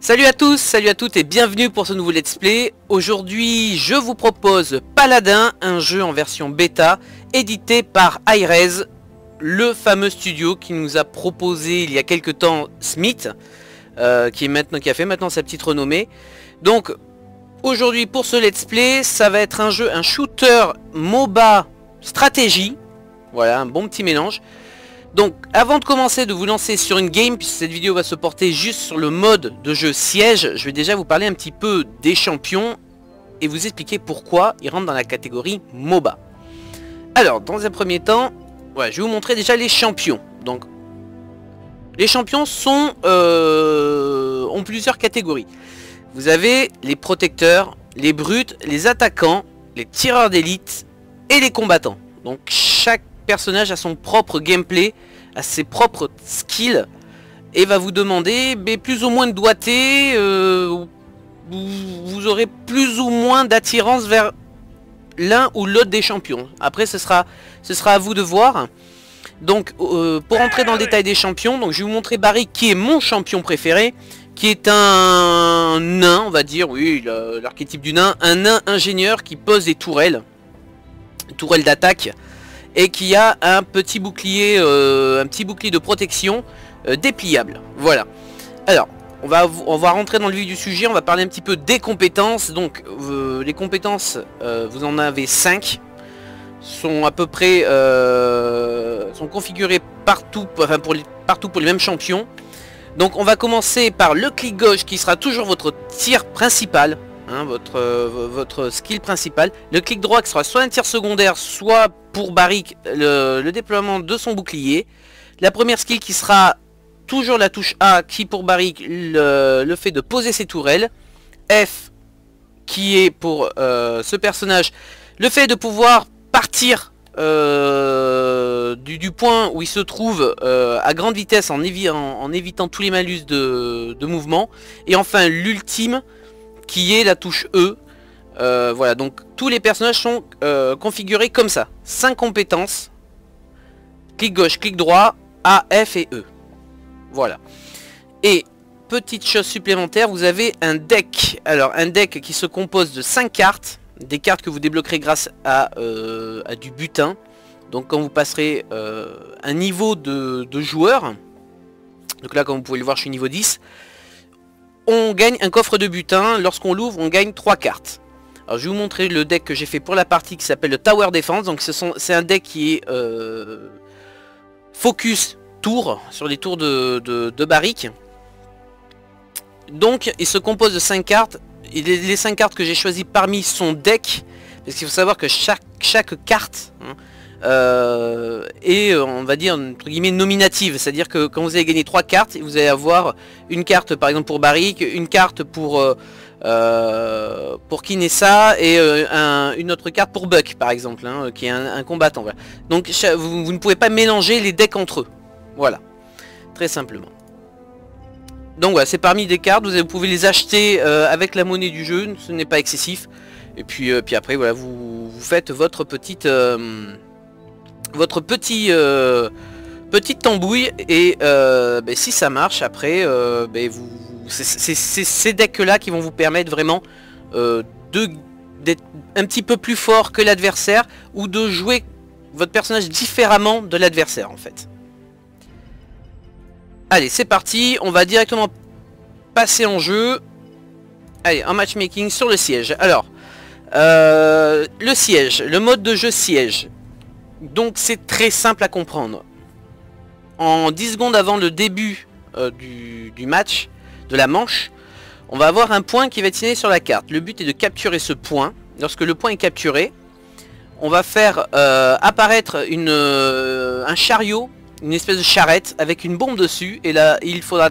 Salut à tous, salut à toutes et bienvenue pour ce nouveau let's play. Aujourd'hui je vous propose Paladin, un jeu en version bêta édité par Hi-Rez, le fameux studio qui nous a proposé il y a quelques temps Smith, qui a fait maintenant sa petite renommée. Donc aujourd'hui pour ce let's play, ça va être un shooter MOBA stratégie, voilà un bon petit mélange. Donc avant de commencer de vous lancer sur une game, puisque cette vidéo va se porter juste sur le mode de jeu siège, je vais déjà vous parler un petit peu des champions et vous expliquer pourquoi ils rentrent dans la catégorie MOBA. Alors dans un premier temps, ouais, je vais vous montrer déjà les champions. Donc les champions sont ont plusieurs catégories. Vous avez les protecteurs, les brutes, les attaquants, les tireurs d'élite et les combattants. Donc chaque personnage a son propre gameplay, a ses propres skills et va vous demander plus ou moins de doigté, vous aurez plus ou moins d'attirance vers l'un ou l'autre des champions. Après ce sera à vous de voir. Donc pour entrer dans le détail des champions, donc je vais vous montrer Barry qui est mon champion préféré, qui est un nain, on va dire, oui, l'archétype du nain, un nain ingénieur qui pose des tourelles d'attaque et qui a un petit bouclier de protection dépliable. Voilà. Alors, on va rentrer dans le vif du sujet, on va parler un petit peu des compétences. Donc, les compétences, vous en avez 5. Sont à peu près sont configurées partout, enfin partout pour les mêmes champions. Donc, on va commencer par le clic gauche qui sera toujours votre tir principal. Hein, votre skill principal. Le clic droit qui sera soit un tir secondaire, soit pour Barrick le déploiement de son bouclier. La première skill qui sera toujours la touche A, qui pour Barrick le fait de poser ses tourelles. F qui est pour ce personnage le fait de pouvoir partir du point où il se trouve à grande vitesse en évitant tous les malus de mouvement. Et enfin l'ultime qui est la touche E. Voilà, donc tous les personnages sont configurés comme ça. 5 compétences. Clic gauche, clic droit, A, F et E. Voilà. Et petite chose supplémentaire, vous avez un deck. Alors un deck qui se compose de 5 cartes. Des cartes que vous débloquerez grâce à du butin. Donc quand vous passerez un niveau de joueur. Donc là comme vous pouvez le voir je suis niveau 10. On gagne un coffre de butin. Lorsqu'on l'ouvre, on gagne 3 cartes. Alors, je vais vous montrer le deck que j'ai fait pour la partie qui s'appelle le Tower Defense. Donc, c'est un deck qui est focus tour sur les tours de Barrick. Donc, il se compose de 5 cartes. Et les 5 cartes que j'ai choisies parmi son deck, parce qu'il faut savoir que chaque carte et on va dire entre guillemets nominative, c'est à dire que quand vous allez gagner 3 cartes vous allez avoir une carte par exemple pour Barrick, une carte pour Kinessa et une autre carte pour Buck par exemple, hein, qui est un combattant. Voilà. Donc vous ne pouvez pas mélanger les decks entre eux, voilà, très simplement. Donc voilà, c'est parmi des cartes, vous pouvez les acheter avec la monnaie du jeu, ce n'est pas excessif. Et puis après voilà, vous faites votre petite petite tambouille et si ça marche après c'est ces decks là qui vont vous permettre vraiment d'être un petit peu plus fort que l'adversaire ou de jouer votre personnage différemment de l'adversaire en fait. Allez c'est parti, on va directement passer en jeu. Allez, en matchmaking sur le siège. Alors le siège, le mode de jeu siège. Donc c'est très simple à comprendre. En 10 secondes avant le début du match, de la manche, on va avoir un point qui va être signé sur la carte. Le but est de capturer ce point. Lorsque le point est capturé, on va faire apparaître un chariot, une espèce de charrette avec une bombe dessus. Et là, il faudra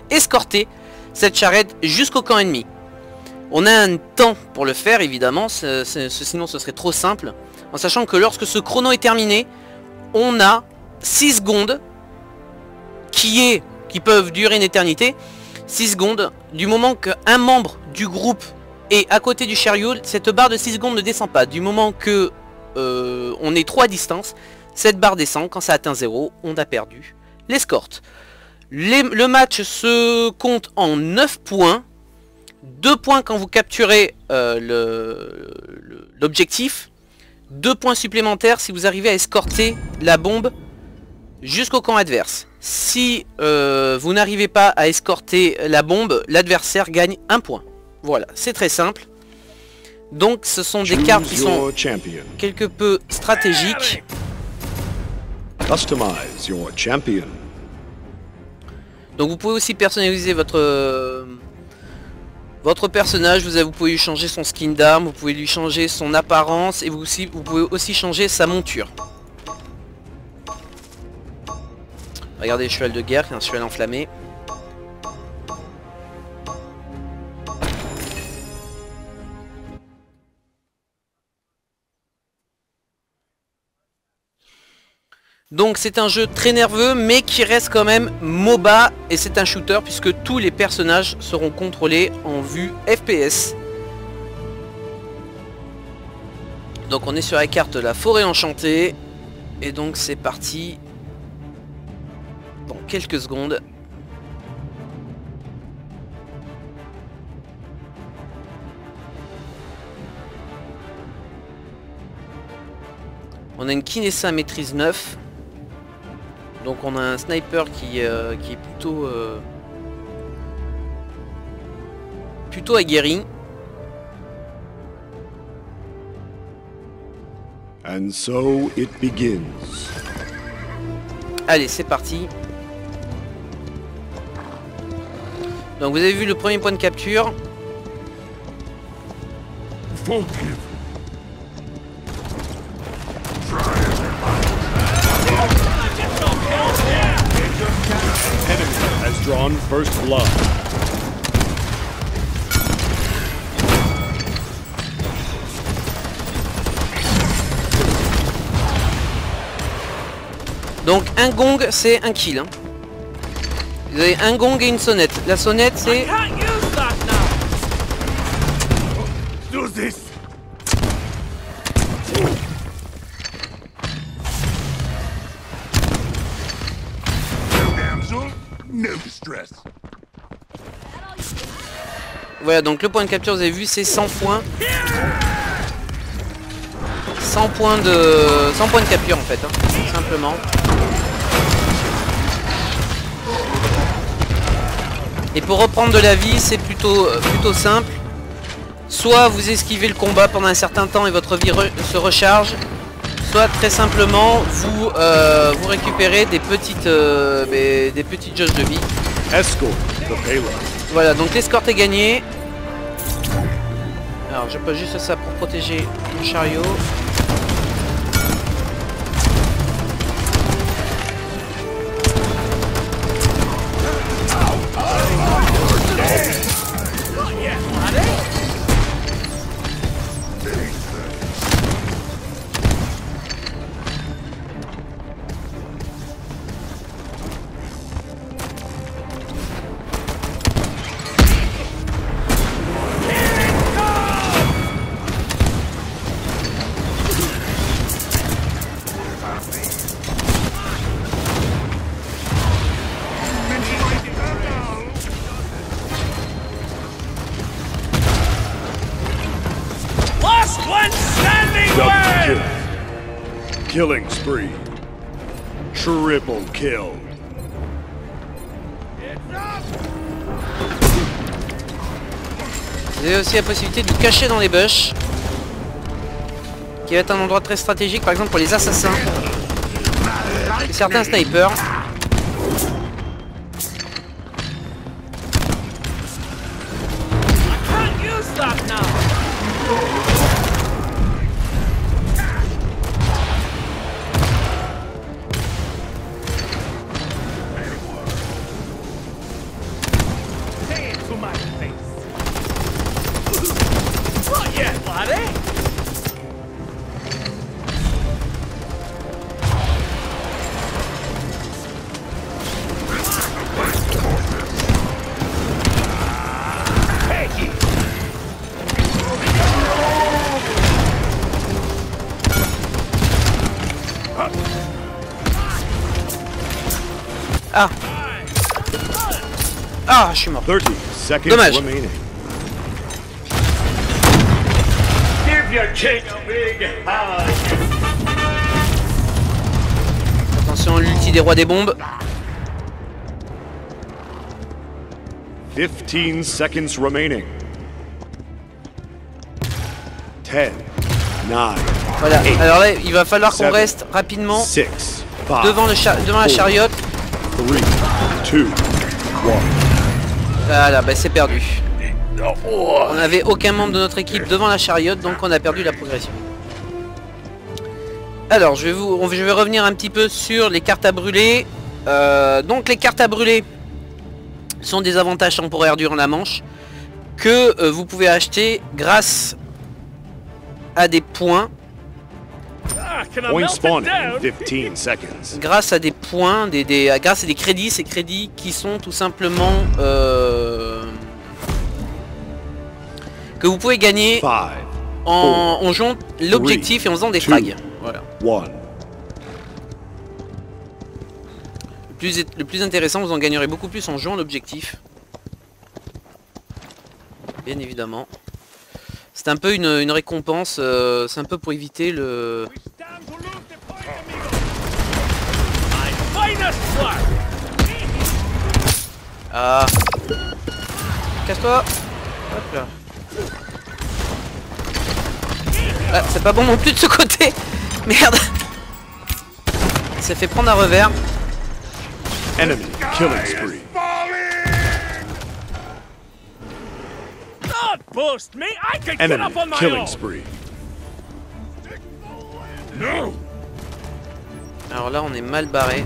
escorter cette charrette jusqu'au camp ennemi. On a un temps pour le faire évidemment, sinon ce serait trop simple. En sachant que lorsque ce chrono est terminé, on a 6 secondes qui peuvent durer une éternité. 6 secondes du moment qu'un membre du groupe est à côté du chariot, cette barre de 6 secondes ne descend pas. Du moment que on est trop à distance, cette barre descend. Quand ça atteint 0, on a perdu l'escorte. Le match se compte en 9 points. 2 points quand vous capturez l'objectif. 2 points supplémentaires si vous arrivez à escorter la bombe jusqu'au camp adverse. Si vous n'arrivez pas à escorter la bombe, l'adversaire gagne 1 point. Voilà, c'est très simple. Donc ce sont des cartes qui sont quelque peu stratégiques. Customize your champion. Donc vous pouvez aussi personnaliser votre personnage. Vous pouvez lui changer son skin d'arme, vous pouvez lui changer son apparence et vous pouvez aussi changer sa monture. Regardez le cheval de guerre, qui est un cheval enflammé. Donc c'est un jeu très nerveux mais qui reste quand même MOBA et c'est un shooter puisque tous les personnages seront contrôlés en vue FPS. Donc on est sur la carte de la forêt enchantée et donc c'est parti dans quelques secondes. On a une Kinessa maîtrise 9. Donc on a un sniper qui est plutôt aguerri. And so it begins. Allez, c'est parti. Donc vous avez vu le premier point de capture. Has drawn first blood. Donc un gong c'est un kill. Hein. Vous avez un gong et une sonnette. La sonnette c'est... Voilà, donc le point de capture, vous avez vu, c'est 100 points. 100 points de capture en fait, hein, simplement. Et pour reprendre de la vie, c'est plutôt simple. Soit vous esquivez le combat pendant un certain temps et votre vie se recharge, soit très simplement vous récupérez des petites jauges de vie. Voilà, donc l'escorte est gagnée. Alors je pose juste ça pour protéger mon chariot. Killing spree. Triple kill. Vous avez aussi la possibilité de vous cacher dans les bush, qui va être un endroit très stratégique, par exemple pour les assassins et certains snipers. Ah, Ah, je suis mort. 30 seconds Dommage. remaining. Give your king a big hug. Attention, l'ulti des rois des bombes. 15 seconds remaining. 10, 9, Voilà. Alors là, il va falloir qu'on Seven. reste rapidement 6, 5, devant la chariote. 3, 2, 1. Voilà, bah c'est perdu. On n'avait aucun membre de notre équipe devant la chariote, donc on a perdu la progression. Alors, je vais revenir un petit peu sur les cartes à brûler. Donc les cartes à brûler sont des avantages temporaires durant la manche que vous pouvez acheter grâce à des points. Point spawning in 15 seconds. Grâce à des points, grâce à des crédits, ces crédits qui sont tout simplement que vous pouvez gagner 5, en jouant l'objectif et en faisant des frags. Voilà. 1. Le plus intéressant, vous en gagnerez beaucoup plus en jouant l'objectif. Bien évidemment. C'est un peu une récompense, c'est un peu pour éviter le... Ah. Casse-toi. Hop là. Ah, c'est pas bon non plus de ce côté. Merde. Il s'est fait prendre un revers. Enemy killing spree. Boost me! I can get Enemy up on my killing own! spree. No! Alors là, on est mal barré.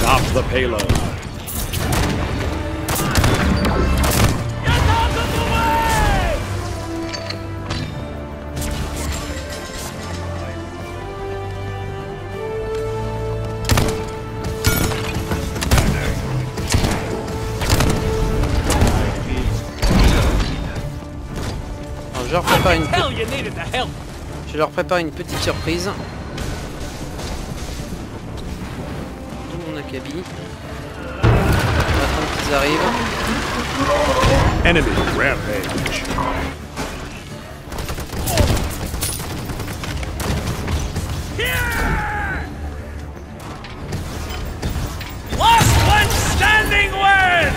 Stop the payload. Get out of the way! Alors, je leur prépare une, Hell, you needed the help! je leur prépare une petite surprise. Tout mon acabit. On attend qu'ils arrivent. Enemy rampage. Here! Last one standing wins!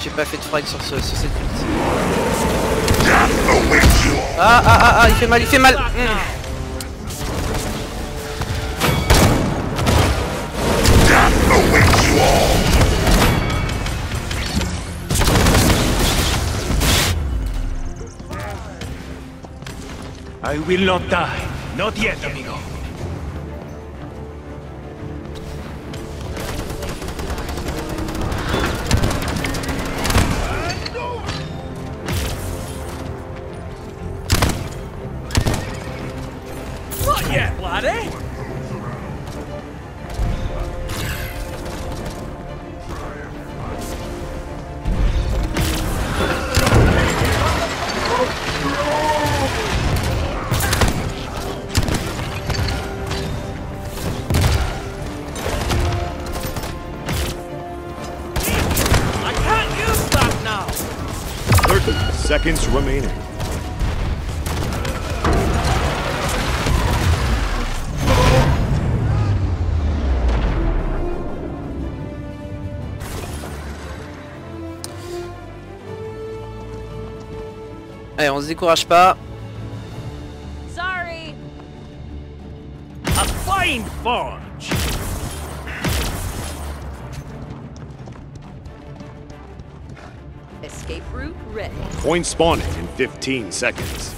J'ai pas fait de frag sur cette ulti. Ah, il fait mal, il fait mal. I will not die. Not yet, amigo. Not yet, laddie. I can't use that now. 30 seconds remaining. Allez, on se décourage pas. Sorry. A fine forge. Escape route ready. Point spawning in 15 seconds.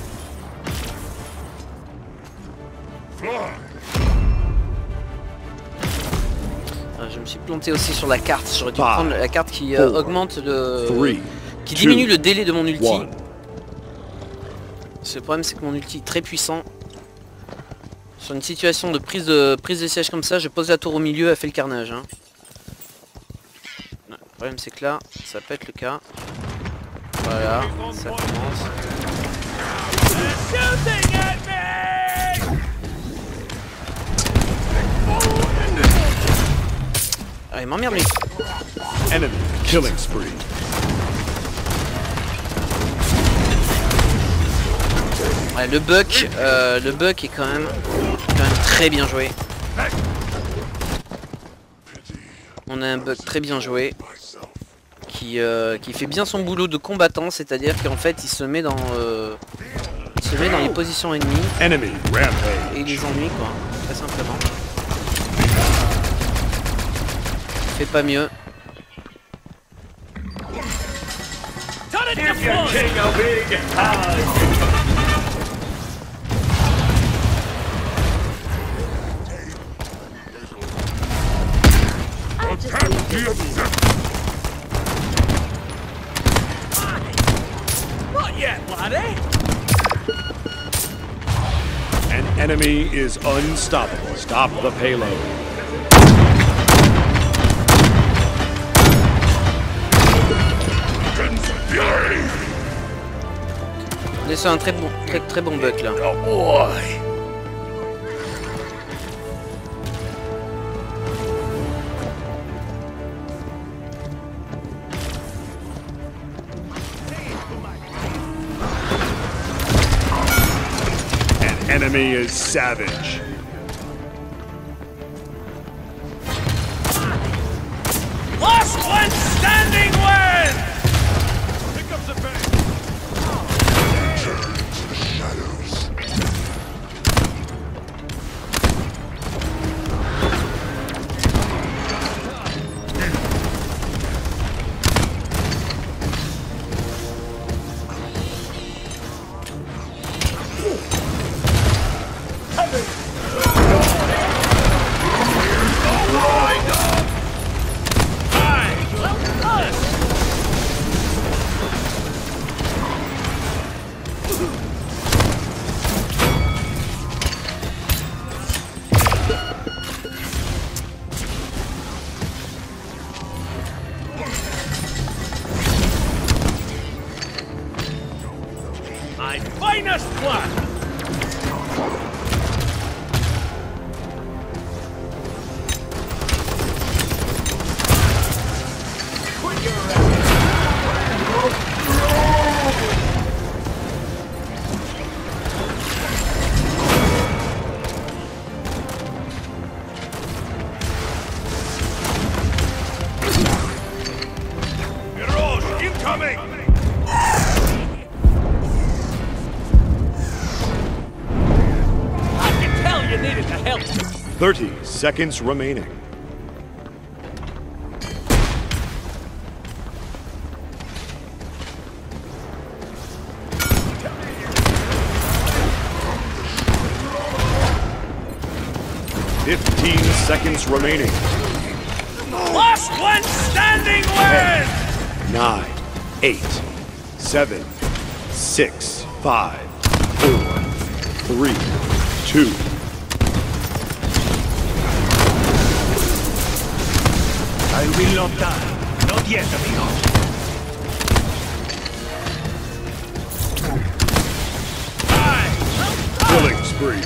Ah, je me suis planté aussi sur la carte. J'aurais dû Five, prendre la carte qui four, augmente le... 3, qui diminue 2, le délai de mon ulti. 1. Le problème c'est que mon ulti est très puissant. Sur une situation de prise de siège comme ça, je pose la tour au milieu, elle fait le carnage. Hein. Le problème c'est que là, ça peut être le cas. Voilà, ça commence. Ah, il m'emmerde lui. Enemy killing spree. Ouais, le buck est quand même très bien joué. On a un buck très bien joué qui fait bien son boulot de combattant, c'est-à-dire qu'en fait il se met dans les positions ennemies Enemy rampage. et il les ennuie quoi, très simplement. Fait pas mieux. Give your king a big hug. Not yet, laddie. An enemy is unstoppable. Stop the payload. On est sur un très bon buck là. Oh boy. An enemy is savage. Last one standing wins! Here comes the bang. My finest plan! 30 seconds remaining. Seconds remaining. Last one standing wins! 9, 8, 7, 6, 5, 4, 3, 2. I will not die. Not yet, amigo. Killing spree.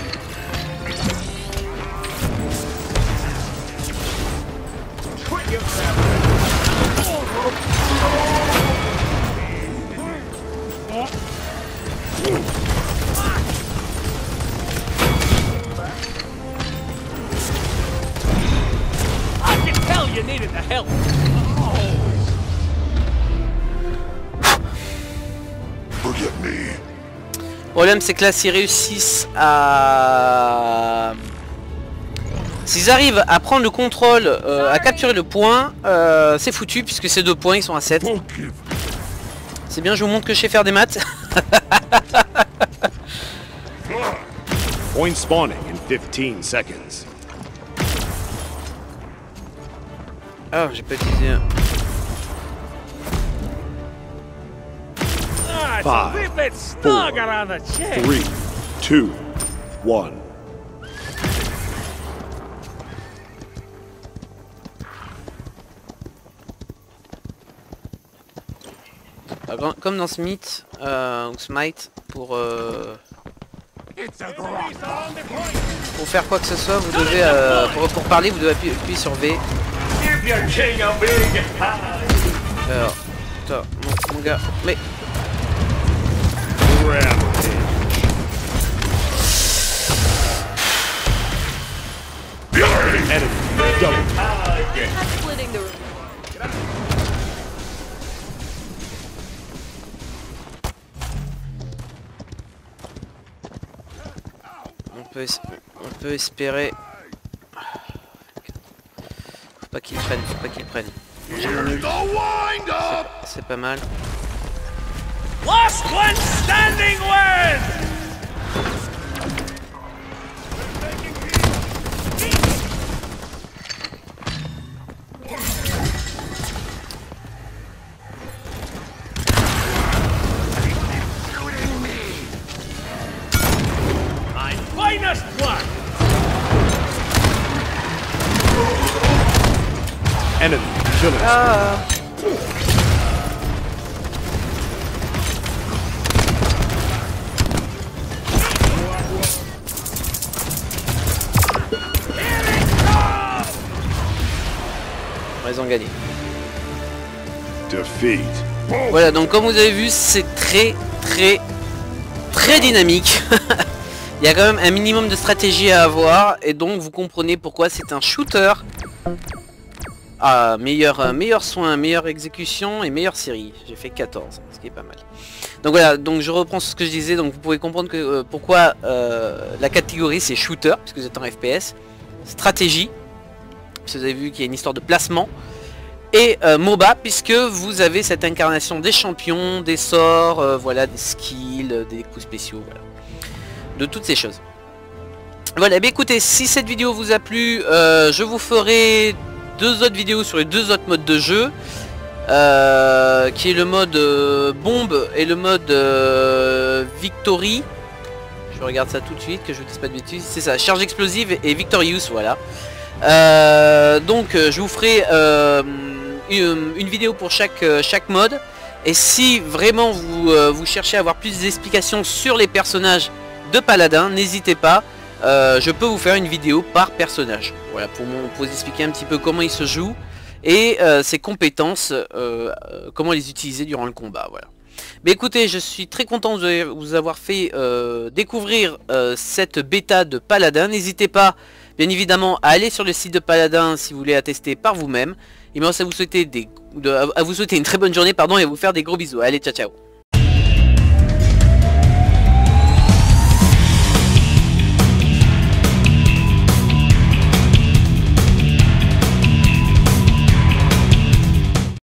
I can tell you needed the help. Forget me. Le problème c'est que là s'ils réussissent à... S'ils arrivent à prendre le contrôle, à capturer le point, c'est foutu puisque ces 2 points ils sont à 7. C'est bien, je vous montre que je sais faire des maths. Point spawning in 15 seconds. Ah, j'ai pas utilisé. 5, 4, 3, 2, 1. Comme dans Smite, ou Smite, pour faire quoi que ce soit, vous devez, pour parler, vous devez appuyer sur V. Alors, toi, mon gars, mais... On peut espérer. Faut pas qu'il prenne, faut pas qu'il prenne. J'ai mon ult. C'est pas mal. Last one standing wins! Finest one! Enemy killing. Ils ont gagné. Defeat. Voilà, donc comme vous avez vu, c'est très dynamique. Il y a quand même un minimum de stratégie à avoir, et donc vous comprenez pourquoi c'est un shooter. Ah, meilleur soin, meilleure exécution et meilleure série. J'ai fait 14, ce qui est pas mal. Donc voilà, donc je reprends ce que je disais, donc vous pouvez comprendre que pourquoi la catégorie c'est shooter, puisque vous êtes en FPS, stratégie, parce que vous avez vu qu'il y a une histoire de placement, et MOBA, puisque vous avez cette incarnation des champions, des sorts, voilà, des skills, des coups spéciaux, voilà, de toutes ces choses. Voilà, bah écoutez, si cette vidéo vous a plu, je vous ferai 2 autres vidéos sur les 2 autres modes de jeu, qui est le mode bombe et le mode victory. Je regarde ça tout de suite, que je vous dise pas de bêtises. C'est ça, charge explosive et victorious, voilà. Donc je vous ferai une vidéo pour chaque mode. Et si vraiment vous cherchez à avoir plus d'explications sur les personnages de Paladin, n'hésitez pas. Je peux vous faire une vidéo par personnage, voilà, pour vous expliquer un petit peu comment il se joue et ses compétences, comment les utiliser durant le combat, voilà. Mais écoutez, je suis très content de vous avoir fait découvrir cette bêta de Paladin. N'hésitez pas, bien évidemment, à aller sur le site de Paladin si vous voulez la tester par vous-même. Et moi, ça vous souhaiter une très bonne journée, pardon, et à vous faire des gros bisous. Allez, ciao ciao.